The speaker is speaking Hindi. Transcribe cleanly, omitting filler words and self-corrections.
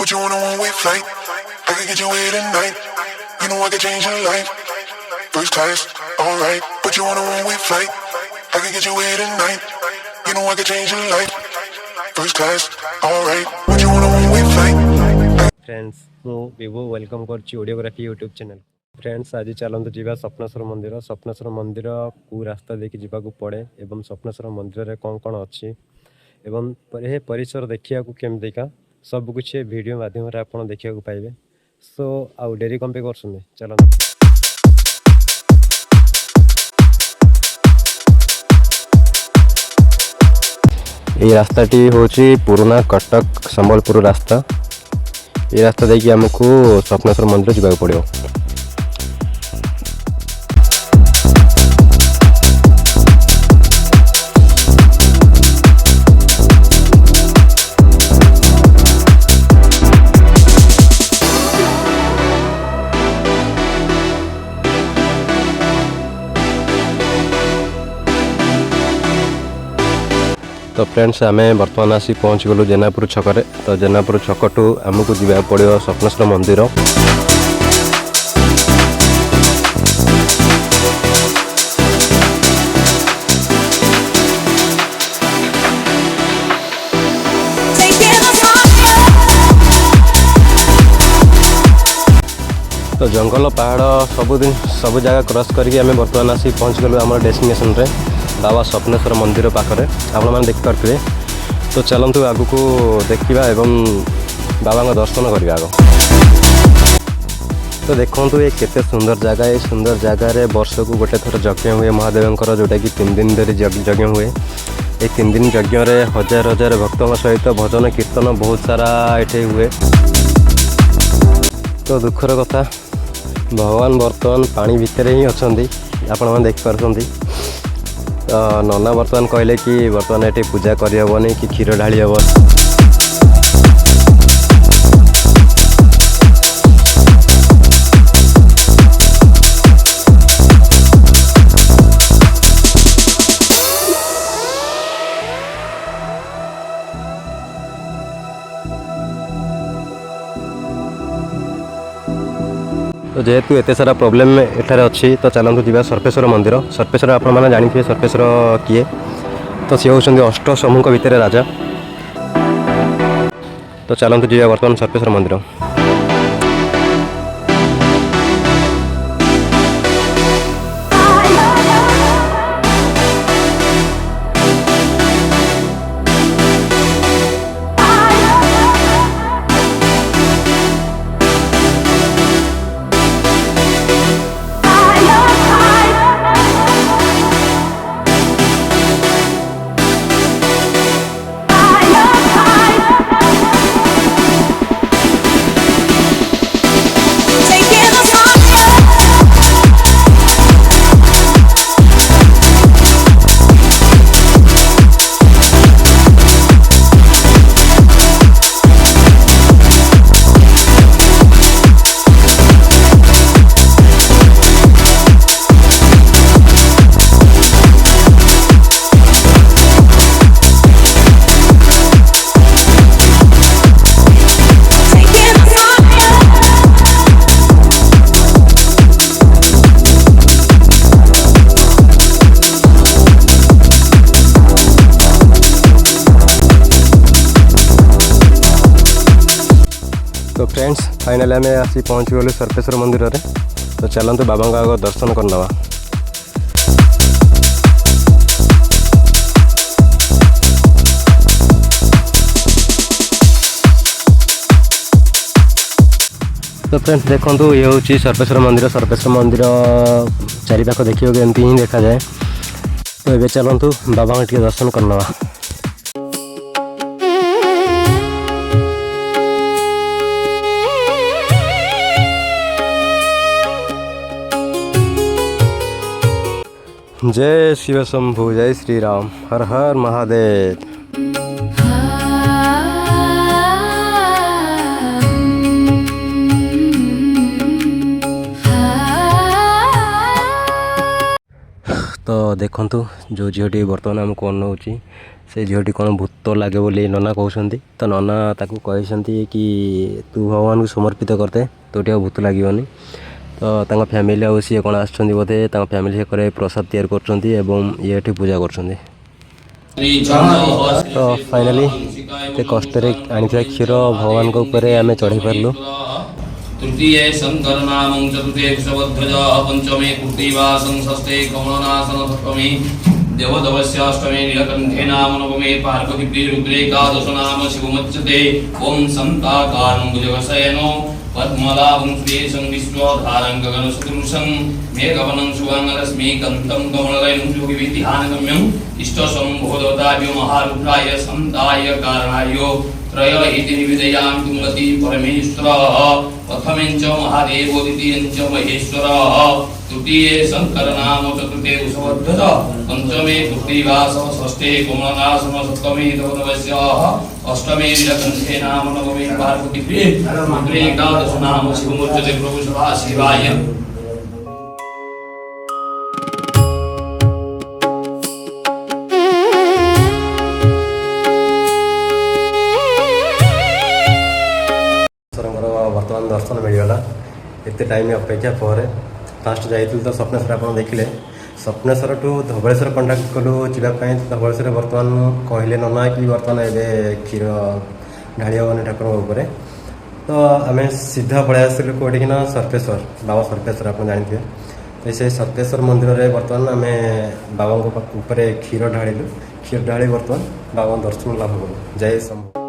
put you on a one-way flight. I can get you here tonight. You know I can change your life. First class, alright. Put you on a one-way flight. I can get you here tonight. You know I can change your life. First class, alright. Put you on a one-way flight. Friends मु विभु वेलकम करछि ऑडियोग्राफी यूट्यूब चैनल। फ्रेंड्स आज चलते जीवा स्वप्नेश्वर मंदिर। स्वप्नेश्वर मंदिर को रास्ता देखि जीवाकू पड़े एवं स्वप्नेश्वर मंदिर रे कौन कौन अच्छी एवं परिसर देखिया केमतिका सब कुछ वीडियो माध्यम रे आपण देखिया पाइबे। सो आउ डेरी कम पे करछुने चलन। ये रास्ताटी होची पुराना कटक संबलपुर रास्ता। ये रास्ता देखिए आमको स्वप्नेश्वर मंदिर जावाक पड़ो। तो फ्रेंड्स आम बर्तमान आसी पहुँच गलु जेनापुर छकरे। तो जेनापुर छकटू आमको जावाक पड़ो स्वप्नेश्वर मंदिर। तो जंगल पहाड़ सब जगह क्रॉस करके आम बर्तमान आसी पहुँच गलु आम डेस्टिनेशन रे बाबा स्वप्नेश्वर मंदिर पाखरे आपण मैंने देखिपे। तो चलतु आग को देखा एवं बाबा दर्शन करवा आग। तो देखु ये केते सुंदर जगह। ये सुंदर जगह वर्ष को गोटे थर यज्ञ हुए महादेव जोटा कि 3 दिन धरी यज्ञ हुए। ये 3 दिन यज्ञ में हजार हजार भक्तों सहित भजन कीर्तन बहुत सारा ये हुए। तो दुखर कथा भगवान बर्तमान पानी भितर ही अच्छा आपण मैंने देखिपी। तो नना बर्तमान कहले कि बर्तमान ये पूजा करहबनी कि क्षीर ढाली हम। तो जेहेतु एत सारा प्रोब्लेम एठारे अच्छी तो चलतु जावा सर्पेश्वर मंदिर। सर्पेश्वर आपण मैंने जानी सर्पेश्वर किए तो सी होती अष्ट समूह भितर राजा। तो चलतु जावा बर्तमान सर्पेश्वर मंदिर। तो फ्रेंड्स फाइनल आम आसी पहुँच गलु सर्पेश्वर मंदिर रे। तो चलतु बाबा का आग दर्शन करनवा। तो फ्रेंड्स देखो ये हूँ सर्पेश्वर मंदिर। सर्पेश्वर मंदिर चारिपाख देखिए एमती ही देखा जाए। तो ये चलतु बाबा टे दर्शन करनवा। जय शिव शंभु, जय श्री राम, हर हर महादेव। तो देखंतु जो झीटी बर्तमान आमको अनौची से झीटी कौन भूत लगे बोली नना कहते तो नना ताकू कहते कि तू भगवान को समर्पित करते तोटी आ भूत लगनी तो फैमिली आउ सी कौन आसछन्ति बोधे फैमिली से प्रसाद तैयार कर ये पूजा कर तो फाइनाली ते कष्ट आनी क्षीर भगवान को ऊपर आम चढ़ी पार्लु तृतीय शंकर नाम चतुर्थे वृषभध्वज पंचमे कुर्तिवासं षष्ठे कमलनाशन सप्तमे देवदवस्याष्टमे नीलकंठे नाम नवमे पार्वती रुद्रे एकादश नाम शिवमुच्यते ओम संताकारं भुजगशयनो पद्मनाभं श्रीशं विश्वधारं गगनसदृशं मेघवनं सुवर्णरश्मिकान्तं कमलदयं योगिविधिहानगम्यं इष्टशम्भोदेवताभ्यो महारुद्राय संताय कारणाय त्रय इति निवेदयामि तुंगति परमेश्वरः प्रथमें च महादेवो द्वितीयं च महेश्वरः तृतीये शंकर नाम चतुर्थे वृषभध्वज पंचमे कुर्तिवासः षष्ठे कमलनाशन सप्तमे देवदवस्यः अष्टमे नीलकंठे नाम नवमे पार्वती रुद्रे एकादश नाम शिवमुच्यते प्रभु सदा शिवाय बर्तमान दर्शन मिलगला एत टाइम अपेक्षा पर फास्ट जाइए तो स्वप्नेश्वर आप देखिले स्वप्नेश्वर टू धवलेश्वर कंटाक्ट कलु जावाई धवलेश्वर बर्तमान कहले नना कि बर्तमान ए क्षीर ढाड़ी हेनी ठाकुर उपर तो आम सीधा पलि आसलु कौटी ना सर्पेश्वर बाबा सर्पेश्वर आप जानते तो से सर्पेश्वर मंदिर में बर्तमान आम बाबा क्षीर ढाड़ू क्षीर ढाड़ी बर्तमान बाबा दर्शन लाभ कलु जय शंभु।